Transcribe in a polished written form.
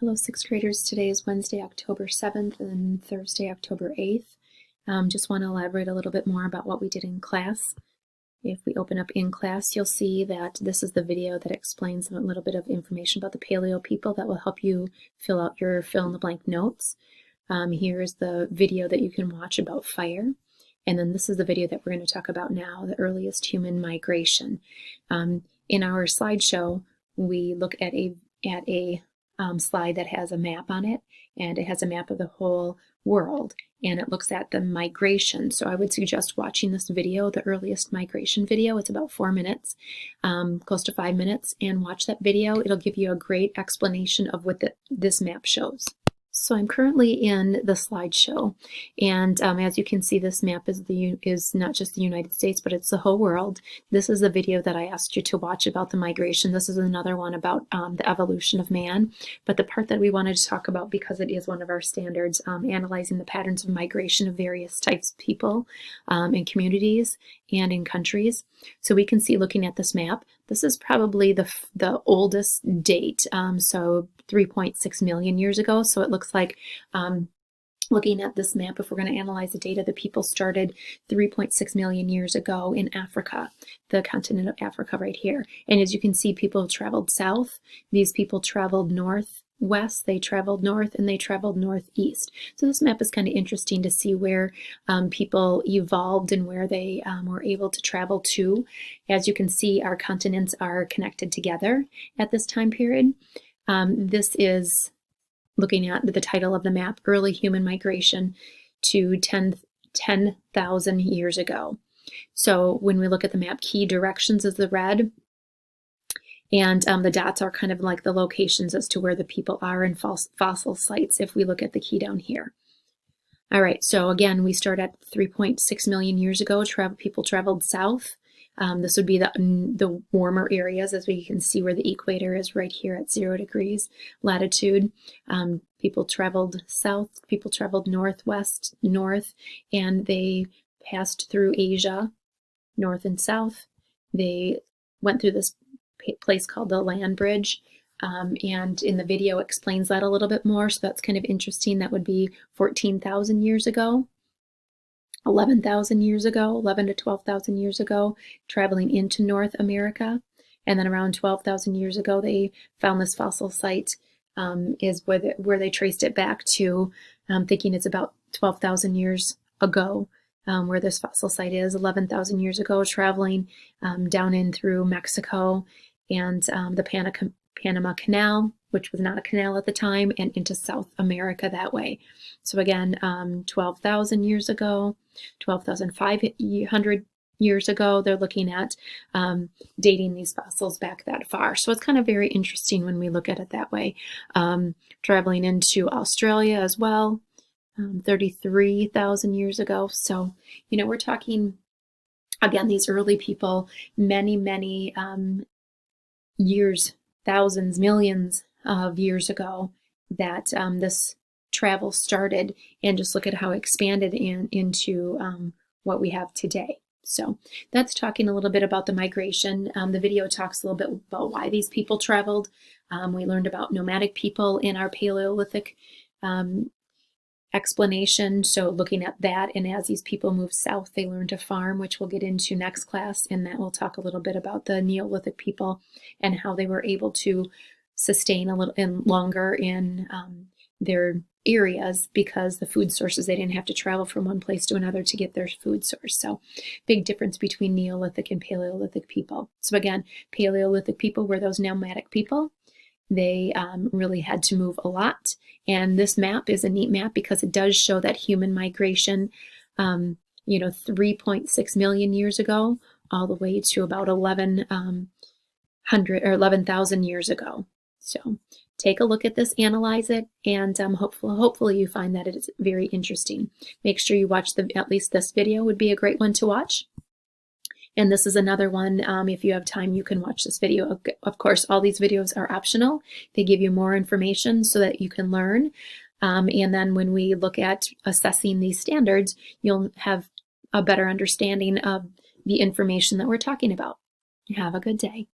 Hello, sixth graders. Today is Wednesday, October 7th and Thursday, October 8th. Just want to elaborate a little bit more about what we did in class. If we open up in class, you'll see that this is the video that explains a little bit of information about the Paleo people that will help you fill out your fill-in-the-blank notes. Here's the video that you can watch about fire. And then this is the video that we're going to talk about now, the earliest human migration. In our slideshow, we look at a slide that has a map on it, and it has a map of the whole world, and it looks at the migration. So I would suggest watching this video, the earliest migration video. It's about 4 minutes, close to 5 minutes, and watch that video. It'll give you a great explanation of what this map shows. So I'm currently in the slideshow, and as you can see, this map is not just the United States, but it's the whole world. This is the video that I asked you to watch about the migration. This is another one about the evolution of man, but the part that we wanted to talk about, because it is one of our standards, analyzing the patterns of migration of various types of people in communities and in countries. So we can see, looking at this map, this is probably the oldest date, so 3.6 million years ago. So it looks like, looking at this map, if we're going to analyze the data, the people started 3.6 million years ago in Africa, the continent of Africa right here. And as you can see, people traveled south. These people traveled northwest, they traveled north, and they traveled northeast. So this map is kind of interesting to see where people evolved and where they were able to travel to. As you can see, our continents are connected together at this time period. This is looking at the title of the map, Early Human Migration to 10,000 years ago. So when we look at the map, key directions is the red, and the dots are kind of like the locations as to where the people are in fossil sites if we look at the key down here. All right, so again, we start at 3.6 million years ago. People traveled south. This would be the warmer areas, as we can see where the equator is right here at 0 degrees latitude. People traveled south, people traveled northwest, north, and they passed through Asia, north and south. They went through this place called the land bridge, and in the video explains that a little bit more, so that's kind of interesting. That would be 14,000 years ago. 11,000 years ago, 11 to 12,000 years ago, traveling into North America. And then around 12,000 years ago, they found this fossil site, is where they traced it back to, thinking it's about 12,000 years ago, where this fossil site is. 11,000 years ago, traveling down in through Mexico and the Panama Canal, which was not a canal at the time, and into South America that way. So again, 12,000 years ago, 12,500 years ago, they're looking at dating these fossils back that far. So it's kind of very interesting when we look at it that way. Traveling into Australia as well, 33,000 years ago. So, we're talking, again, these early people, many years, thousands, millions of years ago, that this travel started, and just look at how it expanded into what we have today. So that's talking a little bit about the migration. The video talks a little bit about why these people traveled. We learned about nomadic people in our Paleolithic explanation, so looking at that, and as these people moved south, they learned to farm, which we'll get into next class, and that will talk a little bit about the Neolithic people and how they were able to sustain a little and longer in their areas, because the food sources, they didn't have to travel from one place to another to get their food source. So big difference between Neolithic and Paleolithic people. So again, Paleolithic people were those nomadic people. They really had to move a lot. And this map is a neat map because it does show that human migration, 3.6 million years ago, all the way to about 11,000 years ago. So take a look at this, analyze it, and hopefully you find that it is very interesting. Make sure you watch at least this video would be a great one to watch. And this is another one, if you have time, you can watch this video. Of course, all these videos are optional. They give you more information so that you can learn. And then when we look at assessing these standards, you'll have a better understanding of the information that we're talking about. Have a good day.